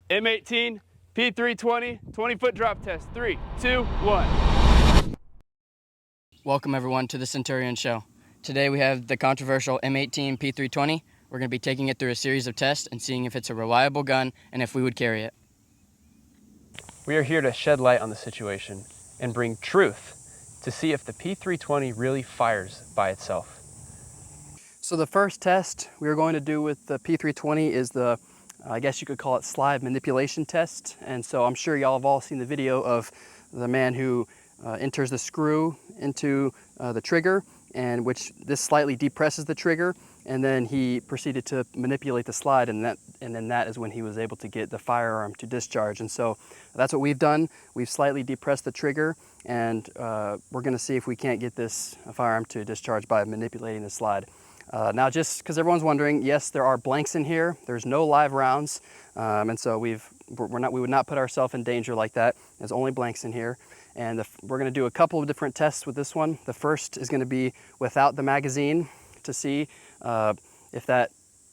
M18, P320, 20-foot drop test. 3, 2, 1. Welcome everyone to the Centurion Show. Today we have the controversial M18 P320. We're going to be taking it through a series of tests and seeing if it's a reliable gun and if we would carry it. We are here to shed light on the situation and bring truth to see if the P320 really fires by itself. So the first test we are going to do with the P320 is the, I guess you could call it slide manipulation test. And so I'm sure y'all have all seen the video of the man who enters the screw into the trigger, and which this slightly depresses the trigger, and then he proceeded to manipulate the slide, and then that is when he was able to get the firearm to discharge. And so that's what we've done. We've slightly depressed the trigger, and we're going to see if we can't get this firearm to discharge by manipulating the slide. Now, just because everyone's wondering, yes, there are blanks in here. There's no live rounds, and so we would not put ourselves in danger like that. There's only blanks in here, and we're going to do a couple of different tests with this one. The first is going to be without the magazine to see if that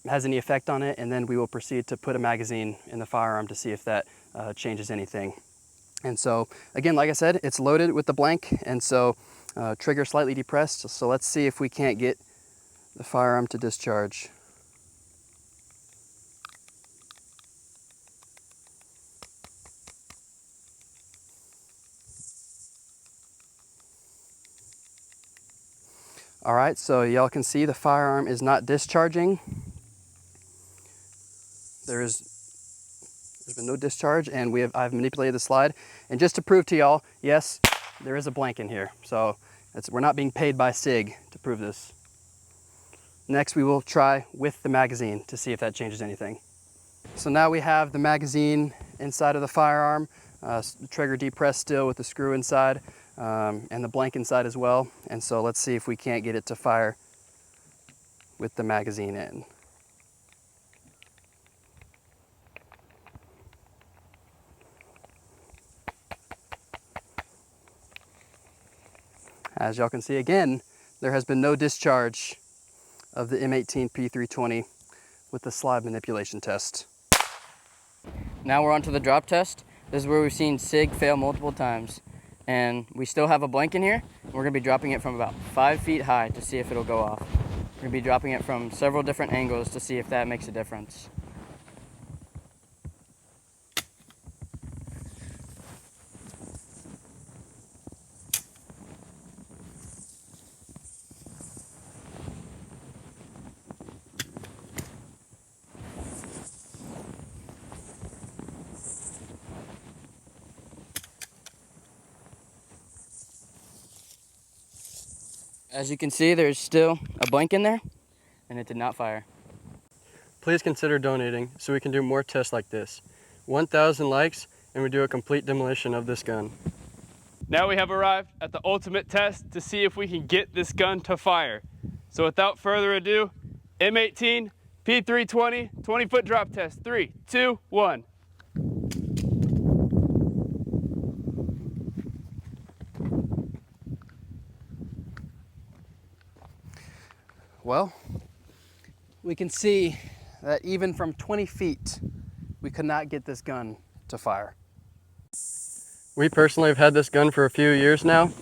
has any effect on it, and then we will proceed to put a magazine in the firearm to see if that changes anything. And so, again, like I said, it's loaded with the blank, and so trigger slightly depressed. So let's see if we can't get the firearm to discharge. All right, so y'all can see the firearm is not discharging. There's been no discharge, and I've manipulated the slide. And just to prove to y'all, yes, there is a blank in here. So we're not being paid by SIG to prove this. Next, we will try with the magazine to see if that changes anything. So now we have the magazine inside of the firearm, trigger depressed still with the screw inside, and the blank inside as well. And so let's see if we can't get it to fire with the magazine in. As y'all can see, again, there has been no discharge of the M18 P320 with the slide manipulation test. Now we're on to the drop test. This is where we've seen SIG fail multiple times. And we still have a blank in here. We're going to be dropping it from about 5 feet high to see if it'll go off. We're going to be dropping it from several different angles to see if that makes a difference. As you can see, there's still a blank in there, and it did not fire. Please consider donating so we can do more tests like this. 1,000 likes, and we do a complete demolition of this gun. Now we have arrived at the ultimate test to see if we can get this gun to fire. So without further ado, M18, P320, 20-foot drop test. 3, 2, 1. Well, we can see that even from 20 feet, we could not get this gun to fire. We personally have had this gun for a few years now.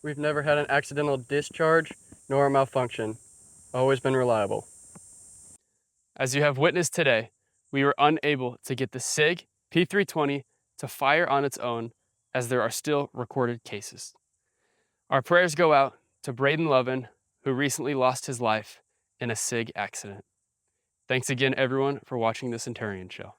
We've never had an accidental discharge nor a malfunction. Always been reliable. As you have witnessed today, we were unable to get the SIG P320 to fire on its own, as there are still recorded cases. Our prayers go out to Braden Lovin, who recently lost his life in a SIG accident. Thanks again, everyone, for watching the Centurion Show.